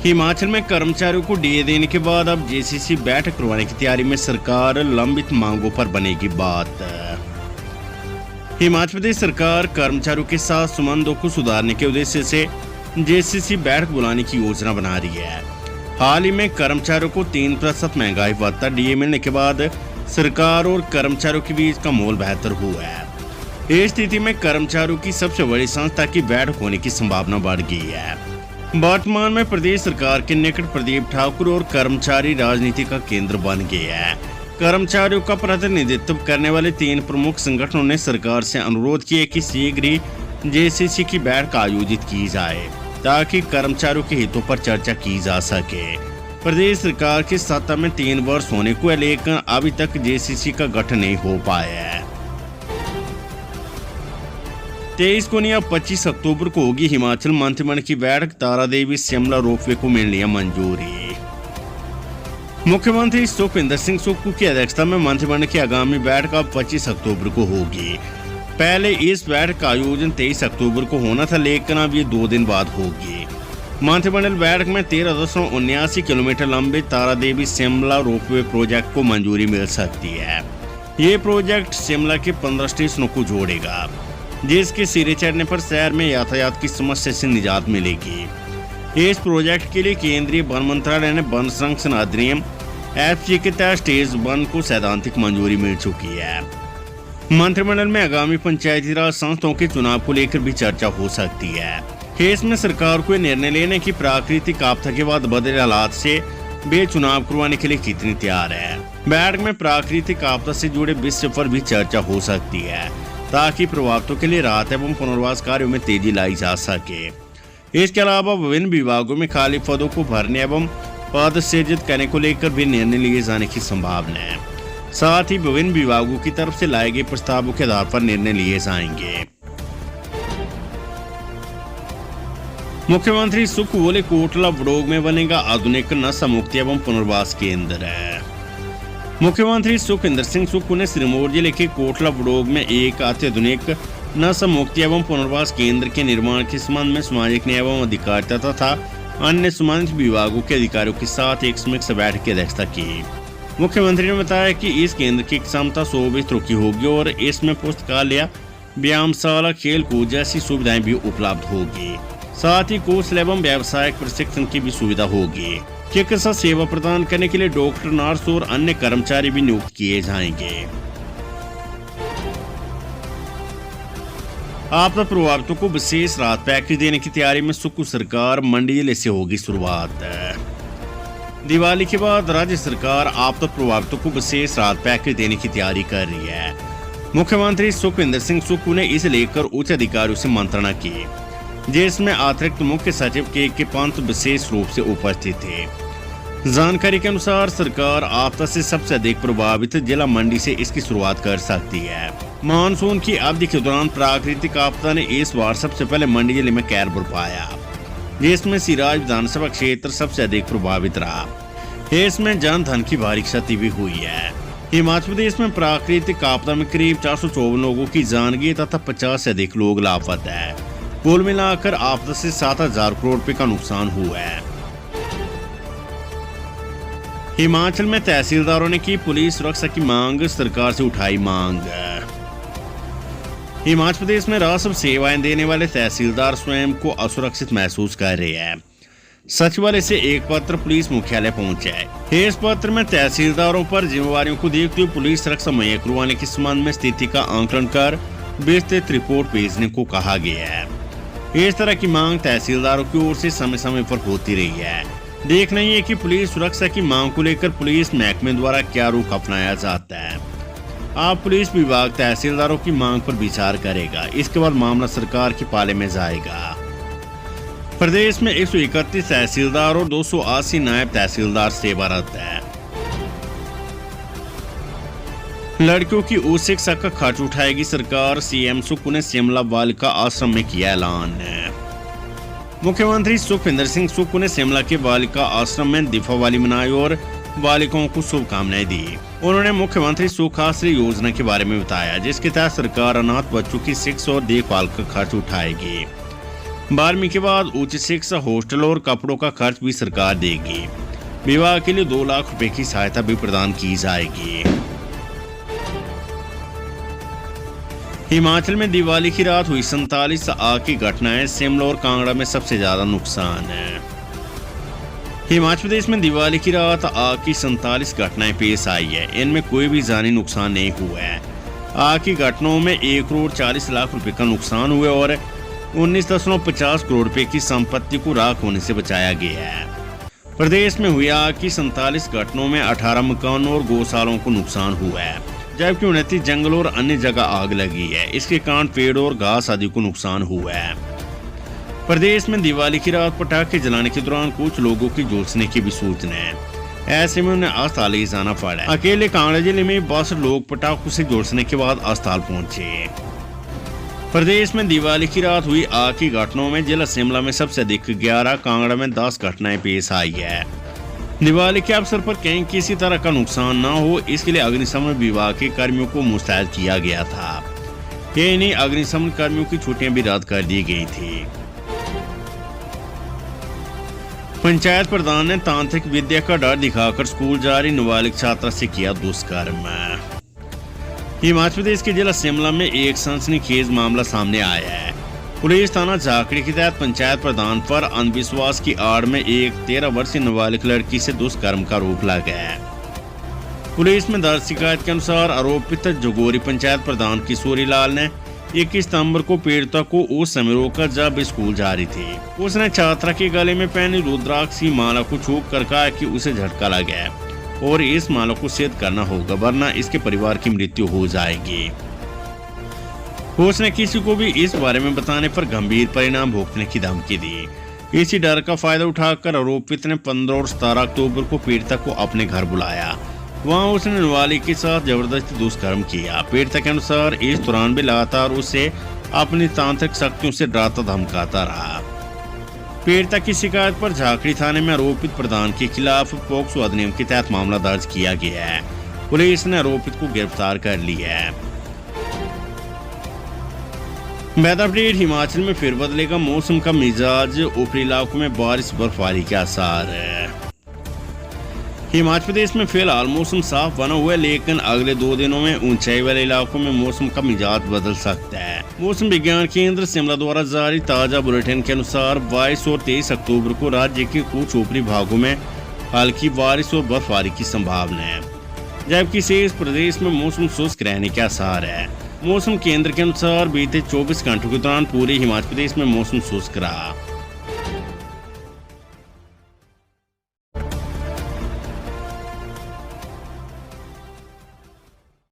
हिमाचल में कर्मचारियों को डीए देने के बाद अब जेसीसी बैठक करवाने की तैयारी में सरकार, लंबित मांगों पर बनेगी बात। हिमाचल प्रदेश सरकार कर्मचारियों के साथ संबंधों को सुधारने के उद्देश्य से जेसीसी बैठक बुलाने की योजना बना रही है। हाल ही में कर्मचारियों को 3% महंगाई भत्ता डीए मिलने के बाद सरकार और कर्मचारियों के बीच का माहौल बेहतर हुआ है। इस स्थिति में कर्मचारियों की सबसे बड़ी संस्था की बैठक होने की संभावना बढ़ गई है। वर्तमान में प्रदेश सरकार के निकट प्रदीप ठाकुर और कर्मचारी राजनीति का केंद्र बन गया है। कर्मचारियों का प्रतिनिधित्व करने वाले 3 प्रमुख संगठनों ने सरकार से अनुरोध किया कि शीघ्र ही जेसीसी की बैठक आयोजित की जाए ताकि कर्मचारियों के हितों पर चर्चा की जा सके। प्रदेश सरकार की सत्ता में 3 वर्ष होने को है, लेकिन अभी तक जेसीसी का गठन नहीं हो पाया है। 23 को नहीं अब 25 अक्टूबर को होगी हिमाचल मंत्रिमंडल की बैठक। तारादेवी शिमला रोपवे को मिल लिया मंजूरी। मुख्यमंत्री सुखविंदर सिंह सुक्खू की अध्यक्षता में मंत्रिमंडल की आगामी बैठक अब 25 अक्टूबर को होगी। पहले इस बैठक का आयोजन 23 अक्टूबर को होना था, लेकिन अब ये 2 दिन बाद होगी। मंत्रिमंडल बैठक में 13.79 किलोमीटर लंबे तारादेवी शिमला रोपवे प्रोजेक्ट को मंजूरी मिल सकती है। ये प्रोजेक्ट शिमला के 15 स्टेशनों को जोड़ेगा, जिसके सिरे चढ़ने पर शहर में यातायात की समस्या से निजात मिलेगी। इस प्रोजेक्ट के लिए केंद्रीय वन मंत्रालय ने वन संरक्षण अधिनियम एफसी के तहत स्टेज 1 को सैद्धांतिक मंजूरी मिल चुकी है। मंत्रिमंडल में आगामी पंचायती राज संस्थाओं के चुनाव को लेकर भी चर्चा हो सकती है। इसमें सरकार को निर्णय लेने की प्राकृतिक आपदा के बाद बदले हालात से वे चुनाव करवाने के लिए कितनी तैयार है। बैठक में प्राकृतिक आपदा से जुड़े विषय पर भी चर्चा हो सकती है ताकि प्रभावितों के लिए राहत एवं पुनर्वास कार्यों में तेजी लाई जा सके। इसके अलावा विभिन्न विभागों में खाली पदों को भरने एवं पद सृजित करने को लेकर भी निर्णय लिए जाने की संभावना है। साथ ही विभिन्न विभागों की तरफ से लाए गए प्रस्तावों के आधार पर निर्णय लिए जाएंगे। मुख्यमंत्री सुक्खू बोले, कोटला बड़ोग में बनेगा आधुनिक नशा मुक्ति एवं पुनर्वास केंद्र। मुख्यमंत्री सुखविंदर सिंह सुक्खू ने सिरमौर जिले के कोटला बड़ोग में एक अत्याधुनिक नशा मुक्ति एवं पुनर्वास केंद्र के निर्माण के संबंध में सामाजिक न्याय एवं अधिकारिता तथा अन्य संबंधित विभागों के अधिकारियों के साथ एक समीक्षा बैठक की अध्यक्षता की। मुख्यमंत्री ने बताया कि इस केंद्र की क्षमता 100 बिस्तरों की होगी और इसमें पुस्तकालय, व्यायामशाला, खेल कूद जैसी सुविधाएं भी उपलब्ध होगी। साथ ही कौशल एवं व्यावसायिक प्रशिक्षण की भी सुविधा होगी। चिकित्सा सेवा प्रदान करने के लिए डॉक्टर, नर्स और अन्य कर्मचारी भी नियुक्त किए जाएंगे। आपदा प्रभावितों को विशेष राहत पैकेज देने की तैयारी में सुक्खू सरकार। मंडी जिले से होगी शुरुआत। दिवाली के बाद राज्य सरकार आपदा प्रभावितों को विशेष राहत पैकेज देने की तैयारी कर रही है। मुख्यमंत्री सुखविंदर सिंह सुक्खू ने इसे लेकर उच्च अधिकारियों से मंत्रणा की, जिसमें अतिरिक्त मुख्य सचिव के पंत विशेष रूप से उपस्थित थे। जानकारी के अनुसार सरकार आपदा से सबसे अधिक प्रभावित जिला मंडी से इसकी शुरुआत कर सकती है। मानसून की अवधि के दौरान प्राकृतिक आपदा ने इस बार सबसे पहले मंडी जिले में कहर बरपाया, जिसमें सिराज विधानसभा क्षेत्र सबसे अधिक प्रभावित रहा। इसमें जन धन की भारी क्षति भी हुई है। हिमाचल प्रदेश में प्राकृतिक आपदा में करीब 454 लोगों की जान गई तथा 50 से अधिक लोग लापता है। कुल मिलाकर आपदा से 7,000 करोड़ रुपए का नुकसान हुआ है। हिमाचल में तहसीलदारों ने की पुलिस सुरक्षा की मांग, सरकार से उठाई मांग। हिमाचल प्रदेश में राजस्व सेवाएं देने वाले तहसीलदार स्वयं को असुरक्षित महसूस कर रहे हैं। सचिवालय से एक पत्र पुलिस मुख्यालय पहुंचा है। इस पत्र में तहसीलदारों पर जिम्मेवारियों को देखते हुए पुलिस सुरक्षा मुहैया करवाने के संबंध में स्थिति का आंकलन कर विस्तृत रिपोर्ट भेजने को कहा गया है। इस तरह की मांग तहसीलदारों की ओर से समय समय पर होती रही है। देखना ये कि पुलिस सुरक्षा की मांग को लेकर पुलिस महकमे द्वारा क्या रुख अपनाया जाता है। अब पुलिस विभाग तहसीलदारों की मांग पर विचार करेगा। इसके बाद मामला सरकार के पाले में जाएगा। प्रदेश में 131 तहसीलदार और 280 नायब तहसीलदार सेवारत है। लड़कियों की उच्च शिक्षा का खर्च उठाएगी सरकार। सीएम सुक्खू ने शिमला बालिका आश्रम में किया ऐलान। मुख्यमंत्री सुखविंदर सिंह सुक्खू ने शिमला के बालिका आश्रम में दीपावली मनाई और बालिकाओं को शुभकामनाएं दी। उन्होंने मुख्यमंत्री सुखाश्री योजना के बारे में बताया, जिसके तहत सरकार अनाथ बच्चों की शिक्षा और देखभाल का खर्च उठाएगी। 12वीं के बाद उच्च शिक्षा, हॉस्टल और कपड़ों का खर्च भी सरकार देगी। विवाह के लिए 2 लाख रुपए की सहायता भी प्रदान की जाएगी। हिमाचल में दिवाली की रात हुई 47 आग की घटनाएं, शिमला और कांगड़ा में सबसे ज्यादा नुकसान है। हिमाचल प्रदेश में दिवाली की रात आग की 47 घटनाएं पेश आई है। इनमें कोई भी जानी नुकसान नहीं हुआ है। आग की घटनाओं में 1 करोड़ 40 लाख रुपए का नुकसान हुआ और 19.50 करोड़ रुपए की संपत्ति को राख होने से बचाया गया है। प्रदेश में हुई आग की 47 घटनाओं में 18 मकानों और गौशालों को नुकसान हुआ है, जबकि 29 जंगल और अन्य जगह आग लगी है। इसके कारण पेड़ और घास आदि को नुकसान हुआ है। प्रदेश में दिवाली की रात पटाखे जलाने के दौरान कुछ लोगों की झुलसने की भी सूचना है। ऐसे में उन्हें अस्पताल ले जाना पड़ा। अकेले कांगड़ा जिले में 62 लोग पटाखों से झुलसने के बाद अस्पताल पहुंचे। प्रदेश में दिवाली की रात हुई आग की घटनाओं में जिला शिमला में सबसे अधिक 11, कांगड़ा में 10 घटनाएं पेश आई है। दिवाली के अवसर पर कहीं किसी तरह का नुकसान न हो, इसके लिए अग्निशमन विभाग के कर्मियों को मुस्तैद किया गया था। यही नहीं, अग्निशमन कर्मियों की छुट्टियां भी रद्द कर दी गई थी। पंचायत प्रधान ने तांत्रिक विद्या का डर दिखाकर स्कूल जा रही नाबालिग छात्रा से किया दुष्कर्म। हिमाचल प्रदेश के जिला शिमला में एक सनसनीखेज मामला सामने आया है। पुलिस थाना झाकड़ी के तहत पंचायत प्रधान पर अंधविश्वास की आड़ में एक 13 वर्षीय नाबालिग लड़की से दुष्कर्म का आरोप लगा है। पुलिस में दर्ज शिकायत के अनुसार आरोपित जगोरी पंचायत प्रधान किशोरी लाल ने 21 सितंबर को पीड़िता को उस समय रोका जब स्कूल जा रही थी। उसने छात्रा के गले में पहनी रुद्राक्ष की माला को छू कर कहा कि उसे झटका लगा है और इस माला को सिद्ध करना होगा, वरना इसके परिवार की मृत्यु हो जाएगी। उसने किसी को भी इस बारे में बताने पर गंभीर परिणाम भुगतने की धमकी दी। इसी डर का फायदा उठाकर आरोपित ने 15 और 17 अक्टूबर को पीड़िता को अपने घर बुलाया। वहां उसने नाबालिग के साथ जबरदस्ती दुष्कर्म किया। पीड़िता के अनुसार इस दौरान भी लगातार उसे अपनी तांत्रिक शक्तियों से डराता धमकाता रहा। पीड़िता की शिकायत पर झाकड़ी थाने में आरोपित प्रधान के खिलाफ पोक्सो अधिनियम के तहत मामला दर्ज किया गया है। पुलिस ने आरोपित को गिरफ्तार कर लिया है। Weather update. हिमाचल में फिर बदलेगा मौसम का मिजाज, ऊपरी इलाकों में बारिश बर्फबारी के आसार है। हिमाचल प्रदेश में फिलहाल मौसम साफ बना हुआ है, लेकिन अगले 2 दिनों में ऊंचाई वाले इलाकों में मौसम का मिजाज बदल सकता है। मौसम विज्ञान केंद्र शिमला द्वारा जारी ताजा बुलेटिन के अनुसार 22 और 23 अक्टूबर को राज्य के कुछ ऊपरी भागों में हल्की बारिश और बर्फबारी की संभावना है, जबकि शेष प्रदेश में मौसम शुष्क रहने के आसार है। मौसम केंद्र के अनुसार बीते 24 घंटों के दौरान पूरे हिमाचल प्रदेश में मौसम शुष्क रहा।